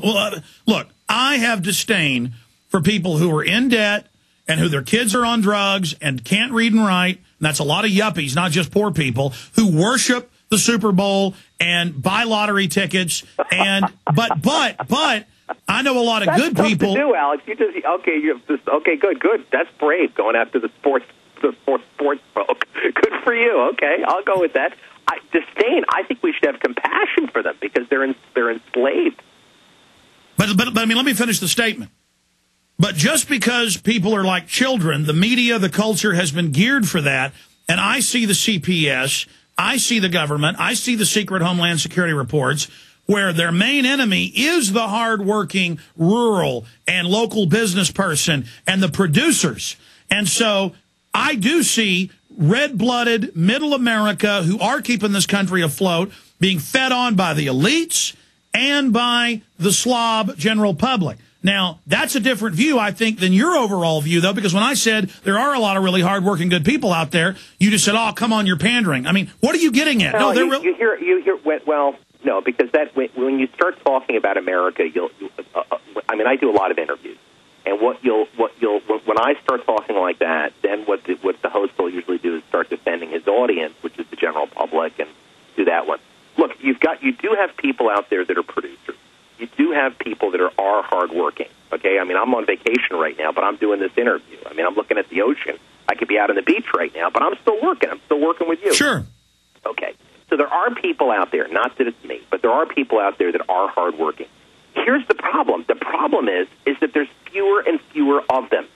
Well, look, I have disdain for people who are in debt and who their kids are on drugs and can't read and write. And that's a lot of yuppies, not just poor people, who worship the Super Bowl and buy lottery tickets. And but I know a lot of good people. That's tough to do, Alex. Okay, good. That's brave, going after the sports folk. Good for you. Okay, I'll go with that. Disdain. I think we should have compassion for them because they're enslaved. But I mean, let me finish the statement. But just because people are like children, the media, the culture has been geared for that. And I see the CPS, I see the government, I see the secret Homeland Security reports where their main enemy is the hardworking rural and local business person and the producers. And so I do see red-blooded middle America who are keeping this country afloat being fed on by the elites and by the slob general public. Now, that's a different view, I think, than your overall view, though, because when I said there are a lot of really hardworking, good people out there, you just said, oh, come on, you're pandering. I mean, what are you getting at? No, you hear, well, no, because when you start talking about America, I do a lot of interviews, and when I start talking like that, then what the host will usually do is start defending his audience, which is the general public, and do that one. Look, you do have people out there that are producers. You do have people that are hardworking, okay? I mean, I'm on vacation right now, but I'm doing this interview. I mean, I'm looking at the ocean. I could be out on the beach right now, but I'm still working. I'm still working with you. Sure. Okay. So there are people out there, not that it's me, but there are people out there that are hardworking. Here's the problem. The problem is that there's fewer and fewer of them,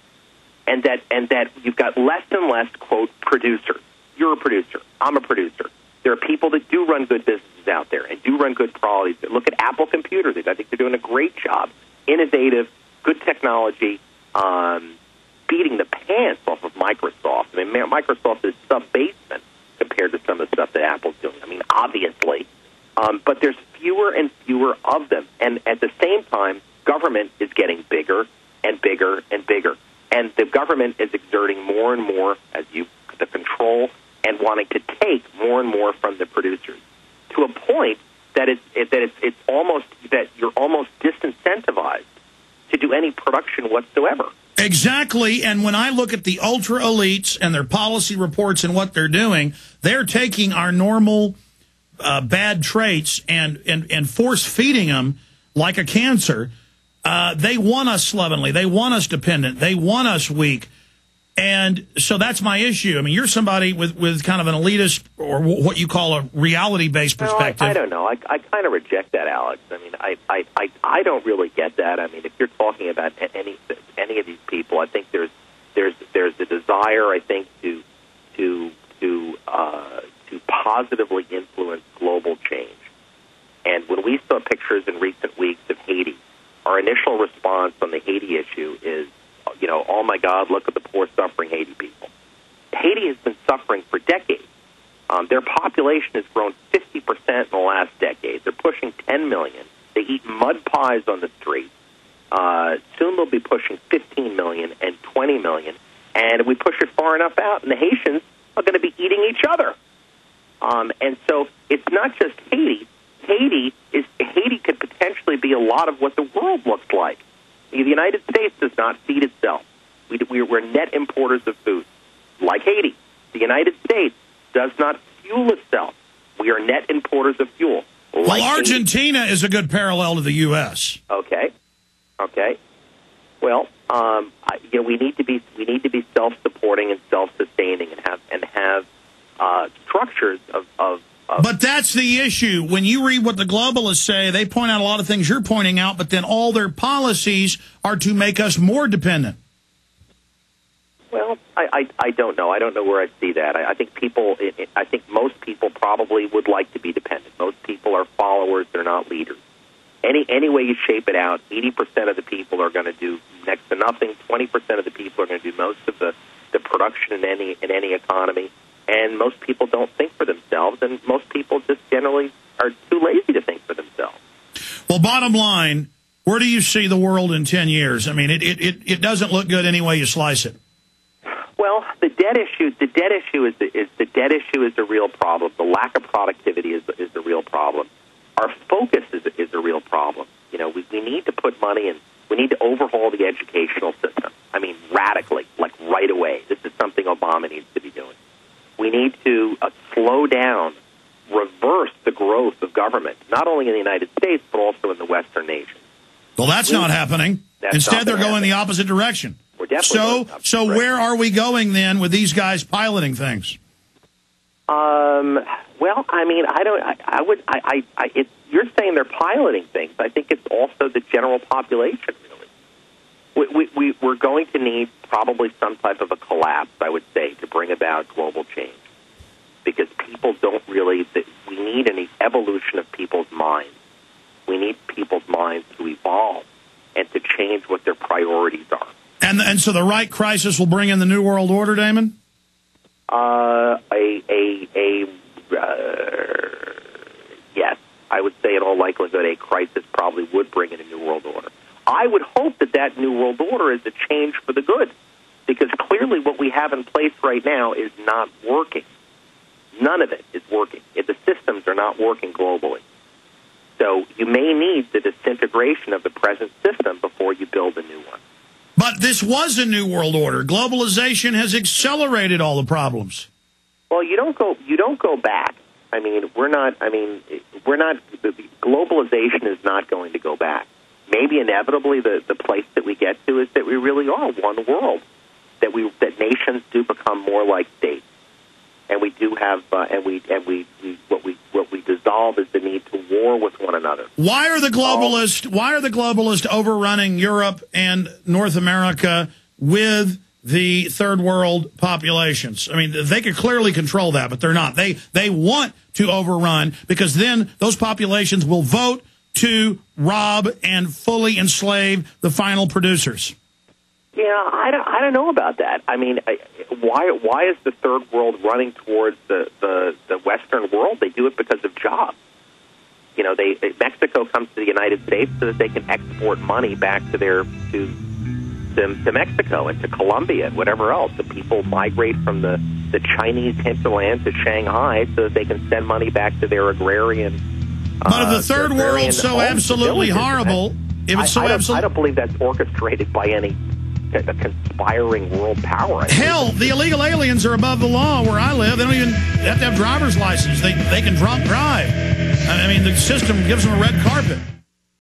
and that you've got less and less, quote, producers. You're a producer. I'm a producer. There are people that do run good businesses out there and do run good quality. Look at Apple Computers. I think they're doing a great job. Innovative, good technology, beating the pants off of Microsoft. I mean, Microsoft is sub-basement compared to some of the stuff that Apple's doing. I mean, obviously. But there's fewer and fewer of them. And at the same time, government is getting bigger and bigger and bigger. And the government is exerting more and more the control and wanting to take more and more from the producers to a point that it's almost that you're almost disincentivized to do any production whatsoever. Exactly, and when I look at the ultra elites and their policy reports and what they're doing, they're taking our normal bad traits and force feeding them like a cancer. They want us slovenly. They want us dependent. They want us weak. And so that's my issue. I mean, you're somebody with kind of an elitist or what you call a reality-based perspective. I don't know. I kind of reject that, Alex. I mean, I don't really get that. I mean, if you're talking about any of these people, I think there's a desire, I think, to positively influence global change. And when we saw pictures in recent weeks of Haiti, our initial response on the Haiti issue is, oh my God, look at the poor, suffering Haiti people. Haiti has been suffering for decades. Their population has grown 50% in the last decade. They're pushing 10 million. They eat mud pies on the street. Soon they'll be pushing 15 million and 20 million. And if we push it far enough out, and the Haitians are going to be eating each other. And so it's not just Haiti. Haiti could potentially be a lot of what the world looks like. The United States does not feed itself. We're net importers of food, like Haiti. The United States does not fuel itself. We are net importers of fuel. Well, Argentina is a good parallel to the U.S. Okay. Well, we need to be self-supporting and self-sustaining and have structures of. But that's the issue. When you read what the globalists say, they point out a lot of things you're pointing out, but then all their policies are to make us more dependent. Well, I don't know. I don't know where I see that. I think most people probably would like to be dependent. Most people are followers. They're not leaders. Any way you shape it out, 80% of the people are going to do next to nothing. 20% of the people are going to do most of the production in any economy. And most people don't think for themselves, and most people just generally are too lazy to think for themselves. Well, bottom line, where do you see the world in 10 years? I mean, it doesn't look good any way you slice it. Well, the debt issue is the real problem. The lack of productivity is the real problem. Our focus is a real problem. You know, we need to put money in. We need to overhaul the educational system. I mean, radically, like right away. This is something Obama needs to be doing. We need to slow down, reverse the growth of government, not only in the United States, but also in the Western nations. Well, that's not happening. Instead, they're going the opposite direction. We're definitely so where are we going then with these guys piloting things? Well, I mean, you're saying they're piloting things. I think it's also the general population, really. We're going to need probably some type of a collapse, I would say, to bring about global change. Because people don't really, we need an evolution of people's minds. We need people's minds to evolve and to change what their priorities are. And so the right crisis will bring in the New World Order, Damon? Yes, I would say in all likelihood a crisis probably would bring in a New World Order. I would hope that New World Order is a change for the good, because clearly what we have in place right now is not working. None of it is working. The systems are not working globally. So you may need the disintegration of the present system before you build a new one. But this was a New World Order. Globalization has accelerated all the problems. Well, you don't go back. Globalization is not going to go back. Maybe inevitably the place that we get to is that we really are one world, that nations do become more like states. And we do have, what we dissolve is the need to war with one another. Why are the globalists overrunning Europe and North America with the third world populations? I mean, they could clearly control that, but they're not. They want to overrun, because then those populations will vote to rob and fully enslave the final producers. Yeah, I don't know about that. I mean, why is the third world running towards the Western world? They do it because of jobs. You know, Mexico comes to the United States so that they can export money back to to Mexico and to Colombia and whatever else. The people migrate from the Chinese hinterland to Shanghai so that they can send money back to their agrarian. But if the third world's so absolutely horrible, I don't believe that's orchestrated by any conspiring world power. Hell, the illegal aliens are above the law where I live. They don't even have to have driver's license. They can drunk drive. I mean, the system gives them a red carpet.